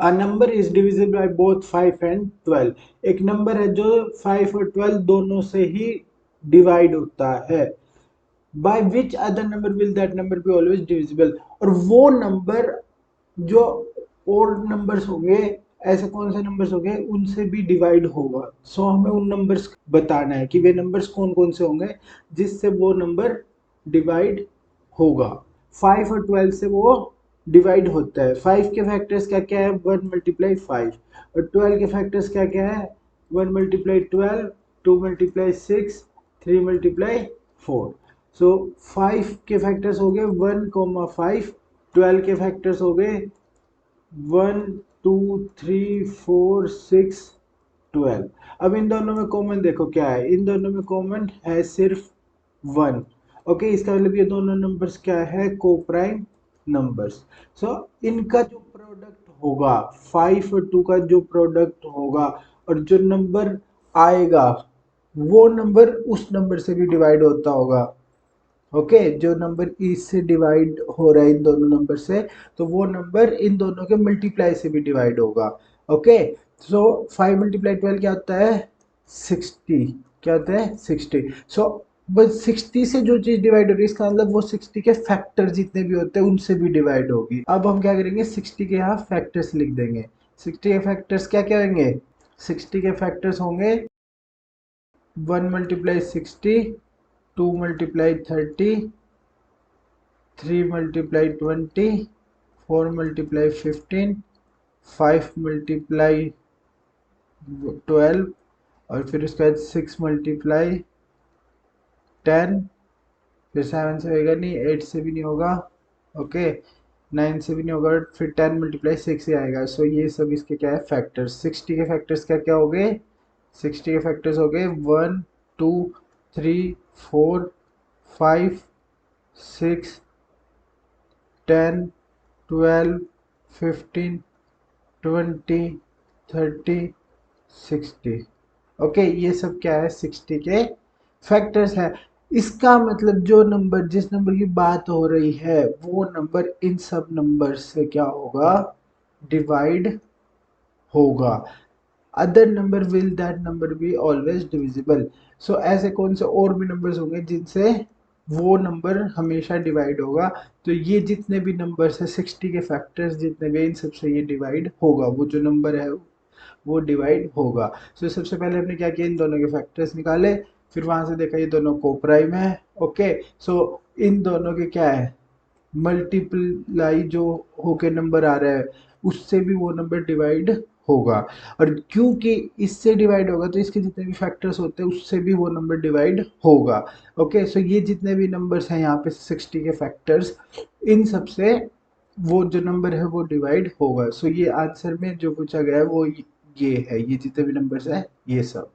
A number is divisible by both 5 and 12। एक number है जो 5 और 12 दोनों से ही डिवाइड होता है। By which other number will that number be always divisible. और वो नंबर जो ओड नंबर्स होंगे, ऐसे कौन से नंबर्स होंगे उनसे भी डिवाइड होगा। सो हमें उन नंबर्स बताना है कि वे नंबर्स कौन कौन से होंगे जिससे वो नंबर डिवाइड होगा। 5 और 12 से वो डिवाइड होता है। 5 के फैक्टर्स क्या क्या है, 1 मल्टीप्लाई 5। और 12 के फैक्टर्स क्या क्या है, 1 मल्टीप्लाई 12, 2 मल्टीप्लाई 6, 3 मल्टीप्लाई 4। सो 5 के फैक्टर्स हो गए 1,5, 12 के फैक्टर्स हो गए 1, 2, 3, 4, 6, 12। अब इन दोनों में कॉमन देखो क्या है, इन दोनों में कॉमन है सिर्फ 1। ओके, इसका मतलब ये दोनों नंबर्स क्या है, को प्राइम नंबर्स। सो इनका जो प्रोडक्ट होगा, 5 और 2 का जो प्रोडक्ट होगा और जो नंबर आएगा वो नंबर उस नंबर से भी डिवाइड होता होगा। ओके, जो नंबर इससे डिवाइड हो रहा है इन दोनों नंबर से, तो वो नंबर इन दोनों के मल्टीप्लाई से भी डिवाइड होगा। ओके, सो 5 मल्टीप्लाई 12 क्या होता है, 60। क्या होता है, 60। सो बस 60 से जो चीज डिवाइड हो रही है इसका मतलब वो 60 के फैक्टर जितने भी होते हैं उनसे भी डिवाइड होगी। अब हम क्या करेंगे, 60 के यहाँ फैक्टर्स लिख देंगे। 60 के फैक्टर्स क्या क्या होंगे, 60 के फैक्टर्स होंगे 1 multiply 60, 2 multiply 30, 3 multiply 20, 4 multiply 15, 5 multiply 12, और फिर उसके बाद 6 मल्टीप्लाई 10, फिर 7 से होगा नहीं, 8 से भी नहीं होगा, ओके, 9 से भी नहीं होगा, फिर 10 मल्टीप्लाई 6 से आएगा। सो ये सब इसके क्या है, फैक्टर्स। 60 के फैक्टर्स क्या क्या हो गए, 60 के फैक्टर्स हो गए 1, 2, 3, 4, 5, 6, 10, 12, 15, 20, 30, 60। ओके, ये सब क्या है, 60 के फैक्टर्स है। इसका मतलब जो नंबर, जिस नंबर की बात हो रही है वो नंबर इन सब नंबर से क्या होगा, डिवाइड होगा। Other number will that number be always divisible. So ऐसे कौन से और भी नंबर्स होंगे जिनसे वो नंबर हमेशा डिवाइड होगा। तो ये जितने भी नंबर्स है, 60 के फैक्टर्स जितने भी, इन सबसे ये डिवाइड होगा, वो जो नंबर है वो डिवाइड होगा। सो सबसे पहले हमने क्या किया, इन दोनों के फैक्टर्स निकाले, फिर वहां से देखा ये दोनों को प्राइम है। ओके, सो इन दोनों के क्या है, मल्टीप्लाई जो होके नंबर आ रहा है उससे भी वो नंबर डिवाइड होगा। और क्योंकि इससे डिवाइड होगा तो इसके जितने भी फैक्टर्स होते हैं उससे भी वो नंबर डिवाइड होगा। ओके, सो ये जितने भी नंबर्स हैं यहाँ पे 60 के फैक्टर्स, इन सब से वो जो नंबर है वो डिवाइड होगा। सो ये आंसर में जो पूछा गया है वो ये है, ये जितने भी नंबर्स है ये सब।